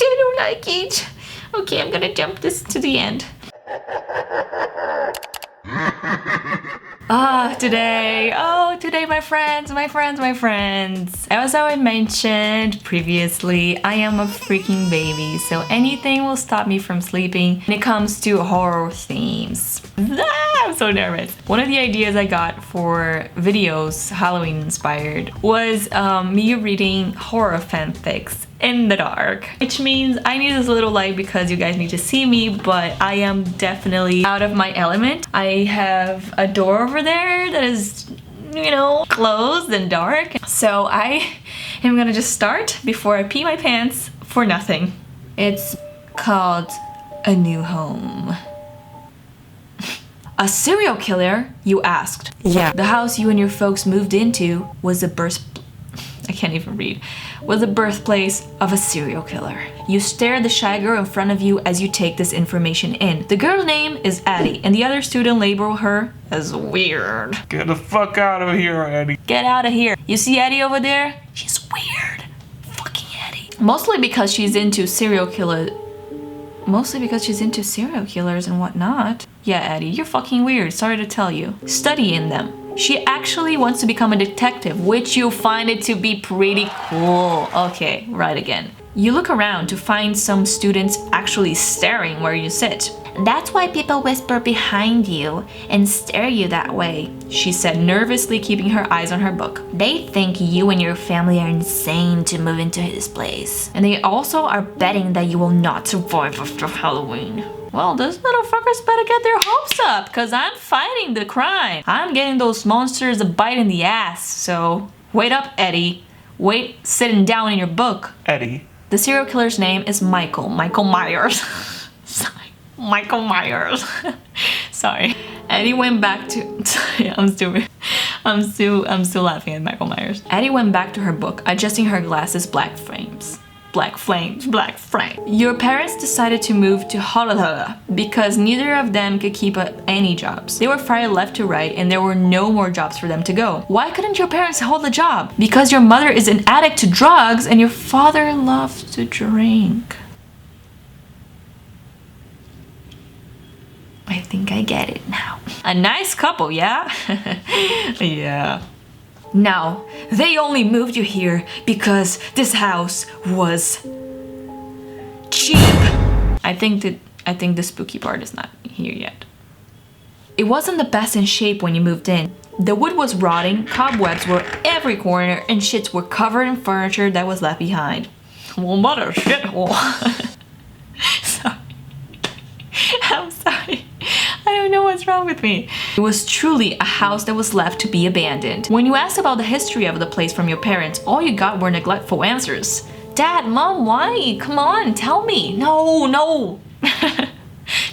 I don't like it. Okay, I'm gonna jump this to the end. Today, my friends. As I mentioned previously, I am a freaking baby, so anything will stop me from sleeping when it comes to horror themes. I'm so nervous. One of the ideas I got for videos, Halloween inspired, was me reading horror fanfics in the dark, which means I need this little light because you guys need to see me, but I am definitely out of my element. I have a door over there that is, you know, closed and dark, so I am gonna just start before I pee my pants for nothing. It's called A New Home. A serial killer, you asked? Yeah. The house you and your folks moved into was the birthplace of a serial killer. You stare at the shy girl in front of you as you take this information in. The girl's name is Addie, and the other student label her as weird. Get the fuck out of here, Eddie. Get out of here. You see Addie over there? She's weird. Fucking Addie. Mostly because she's into serial killers and whatnot. Yeah, Addie, you're fucking weird. Sorry to tell you. Studying them. She actually wants to become a detective, which you find it to be pretty cool. Okay, right again. You look around to find some students actually staring where you sit. That's why people whisper behind you and stare you that way, she said, nervously keeping her eyes on her book. They think you and your family are insane to move into his place. And they also are betting that you will not survive after Halloween. Well, those little fuckers better get their hopes up, cause I'm fighting the crime. I'm getting those monsters a bite in the ass, so wait up, Eddie. Wait sitting down in your book. Eddie. The serial killer's name is Michael Myers. Sorry. Michael Myers. Sorry. Eddie went back to sorry, I'm stupid. I'm still laughing at Michael Myers. Eddie went back to her book, adjusting her glasses' black frame. Your parents decided to move to Honolulu because neither of them could keep up any jobs. They were fired left to right and there were no more jobs for them to go. Why couldn't your parents hold a job? Because your mother is an addict to drugs and your father loves to drink. I think I get it now. A nice couple, yeah? Yeah. Now, they only moved you here because this house was cheap. I think the spooky part is not here yet. It wasn't the best in shape when you moved in. The wood was rotting, cobwebs were every corner, and shits were covered in furniture that was left behind. Well, mother shithole. Sorry. I'm sorry. I don't know what's wrong with me. It was truly a house that was left to be abandoned. When you asked about the history of the place from your parents, all you got were neglectful answers. Dad, Mom, why? Come on, tell me. No.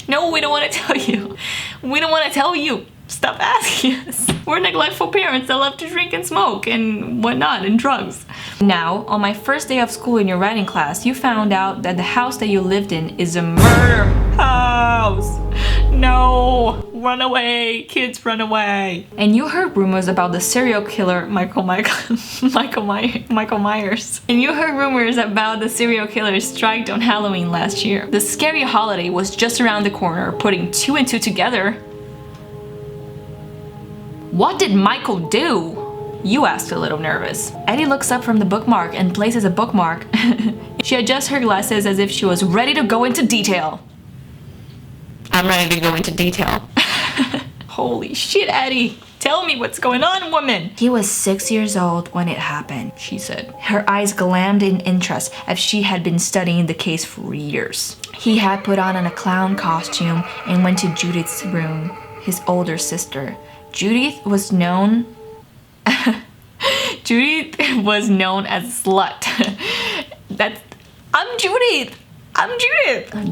No, we don't want to tell you. We don't want to tell you. Stop asking us. We're neglectful parents that love to drink and smoke and whatnot and drugs. Now, on my first day of school in your writing class, you found out that the house that you lived in is a murder house. No, run away, kids, run away. And you heard rumors about the serial killer Michael Myers. And you heard rumors about the serial killer strike on Halloween last year. The scary holiday was just around the corner, putting two and two together. What did Michael do? You asked, a little nervous. Eddie looks up from the bookmark and places a bookmark. She adjusts her glasses as if she was ready to go into detail. I'm ready to go into detail. Holy shit, Eddie. Tell me what's going on, woman. He was 6 years old when it happened, she said. Her eyes glammed in interest as she had been studying the case for years. He had put on a clown costume and went to Judith's room, his older sister. Judith was known as a slut. I'm Judith!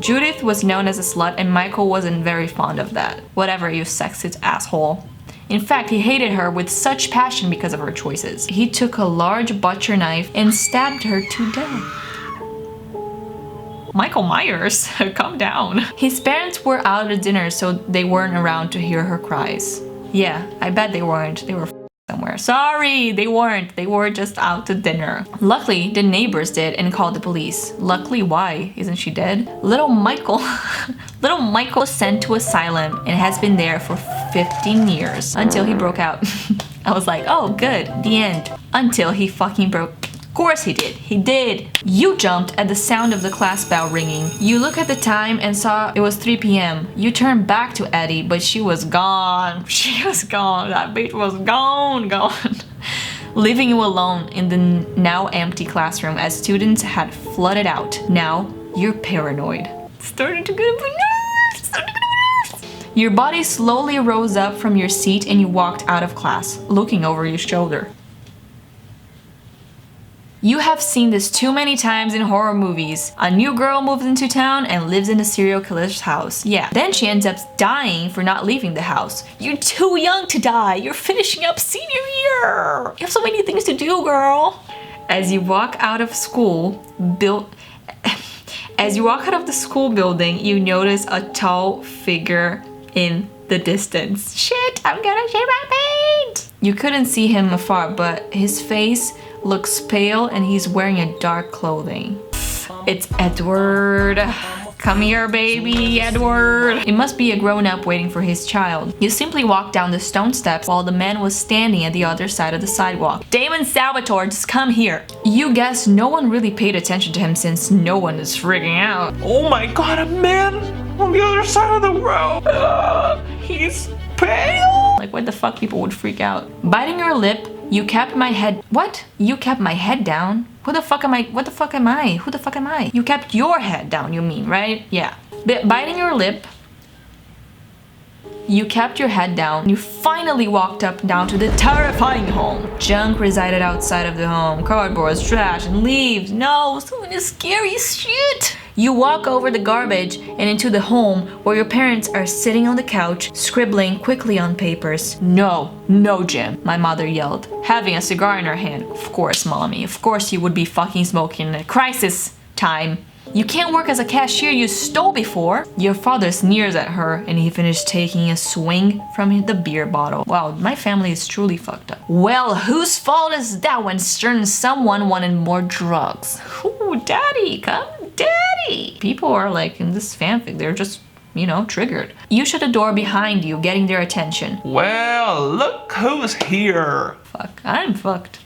Judith was known as a slut and Michael wasn't very fond of that. Whatever, you sexist asshole. In fact, he hated her with such passion because of her choices. He took a large butcher knife and stabbed her to death. Michael Myers, calm down. His parents were out at dinner, so they weren't around to hear her cries. Yeah, I bet they weren't. They were somewhere. Sorry, they weren't. They were just out to dinner. Luckily, the neighbors did and called the police. Luckily, why? Isn't she dead? Little Michael was sent to asylum and has been there for 15 years until he broke out. I was like, oh, good, the end. Until he fucking broke. Of course he did. He did. You jumped at the sound of the class bell ringing. You look at the time and saw it was 3 p.m. You turned back to Eddie, but she was gone. She was gone. That bitch was gone. Leaving you alone in the now empty classroom as students had flooded out. Now you're paranoid. Starting to get a bit nervous. Your body slowly rose up from your seat and you walked out of class, looking over your shoulder. You have seen this too many times in horror movies. A new girl moves into town and lives in a serial killer's house. Yeah, then she ends up dying for not leaving the house. You're too young to die. You're finishing up senior year. You have so many things to do, girl. As you walk out of the school building, you notice a tall figure in the distance. Shit, I'm gonna shave my paint. You couldn't see him afar, but his face looks pale and he's wearing a dark clothing. It's Edward. Come here, baby, Edward. It must be a grown-up waiting for his child. You simply walk down the stone steps while the man was standing at the other side of the sidewalk. Damon Salvatore, just come here. You guess no one really paid attention to him since no one is freaking out. Oh my god, a man on the other side of the road. He's pale. Like, what the fuck people would freak out? Biting your lip, you kept my head. What? You kept my head down? Who the fuck am I? What the fuck am I? Who the fuck am I? You kept your head down, you mean, right? Yeah. Biting your lip, you kept your head down. You finally walked up down to the terrifying home. Junk resided outside of the home. Cardboard, trash, and leaves. No, so many scary shit. You walk over the garbage and into the home where your parents are sitting on the couch, scribbling quickly on papers. No, Jim, my mother yelled, having a cigar in her hand. Of course, mommy, of course you would be fucking smoking at crisis time. You can't work as a cashier you stole before. Your father sneers at her and he finished taking a swing from the beer bottle. Wow, my family is truly fucked up. Well, whose fault is that when someone wanted more drugs? Ooh, daddy, come, daddy. People are like in this fanfic, they're just, you know, triggered. You shut the door behind you, getting their attention. Well, look who's here. Fuck, I'm fucked.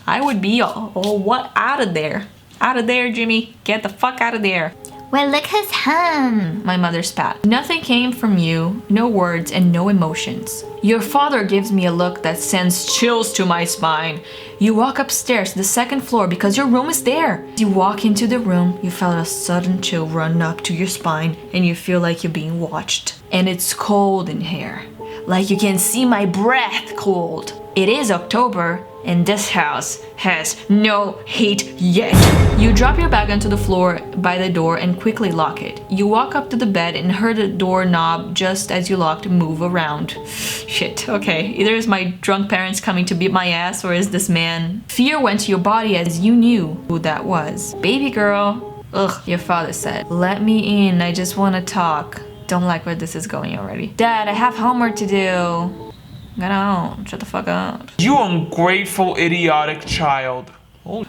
I would be what out of there. Out of there, Jimmy. Get the fuck out of there. Well, look who's home. My mother spat. Nothing came from you, no words and no emotions. Your father gives me a look that sends chills to my spine. You walk upstairs to the second floor because your room is there. As you walk into the room, you felt a sudden chill run up to your spine and you feel like you're being watched. And it's cold in here. Like you can see my breath cold. It is October and this house has no heat yet. You drop your bag onto the floor by the door and quickly lock it. You walk up to the bed and heard the doorknob just as you locked move around. Shit, okay. Either is my drunk parents coming to beat my ass or is this man. Fear went to your body as you knew who that was. Baby girl. Ugh, your father said. Let me in, I just want to talk. Don't like where this is going already. Dad, I have homework to do. Get out. Shut the fuck up. You ungrateful, idiotic child. Oh.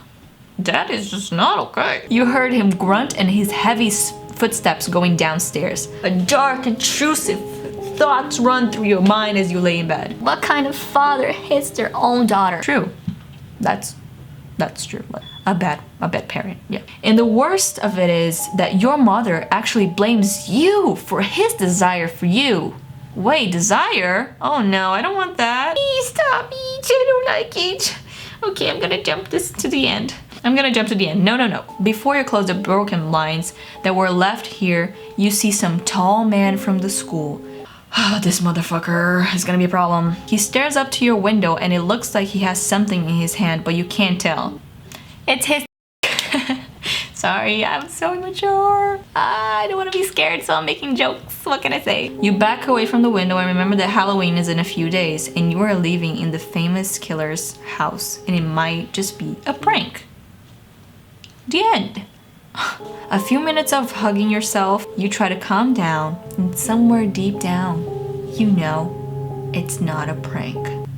That is just not okay. You heard him grunt and his heavy footsteps going downstairs. A dark, intrusive thoughts run through your mind as you lay in bed. What kind of father hits their own daughter? True. That's true. A bad parent, yeah. And the worst of it is that your mother actually blames you for his desire for you. Wait, desire? Oh no, I don't want that. Please stop it, I don't like it. Okay, I'm gonna jump this to the end. No. Before you close the broken blinds that were left here, you see some tall man from the school. This motherfucker is gonna be a problem. He stares up to your window and it looks like he has something in his hand, but you can't tell. It's his Sorry, I'm so immature. I don't want to be scared, so I'm making jokes. What can I say? You back away from the window and remember that Halloween is in a few days and you are leaving in the famous killer's house and it might just be a prank. The end. A few minutes of hugging yourself, you try to calm down and somewhere deep down, you know it's not a prank.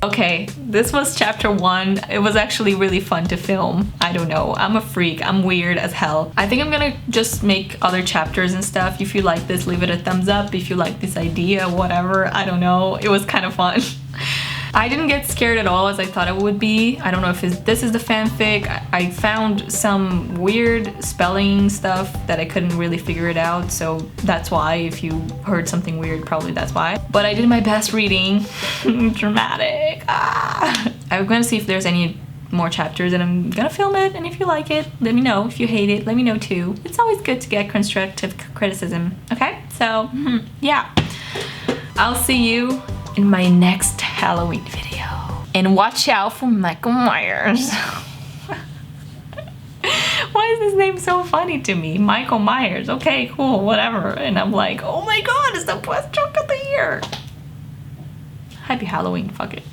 Okay, this was chapter 1. It was actually really fun to film. I don't know, I'm a freak, I'm weird as hell. I think I'm gonna just make other chapters and stuff. If you like this, leave it a thumbs up. If you like this idea, whatever, I don't know. It was kind of fun. I didn't get scared at all as I thought it would be. I don't know if this is the fanfic. I found some weird spelling stuff that I couldn't really figure it out, so that's why. If you heard something weird, probably that's why. But I did my best reading. Dramatic. I'm gonna see if there's any more chapters and I'm gonna film it, and if you like it, let me know. If you hate it, let me know too. It's always good to get constructive criticism, okay? So, yeah. I'll see you in my next Halloween video. And watch out for Michael Myers. Why is his name so funny to me? Michael Myers. Okay, cool, whatever. And I'm like, oh my god, it's the best joke of the year. Happy Halloween, fuck it.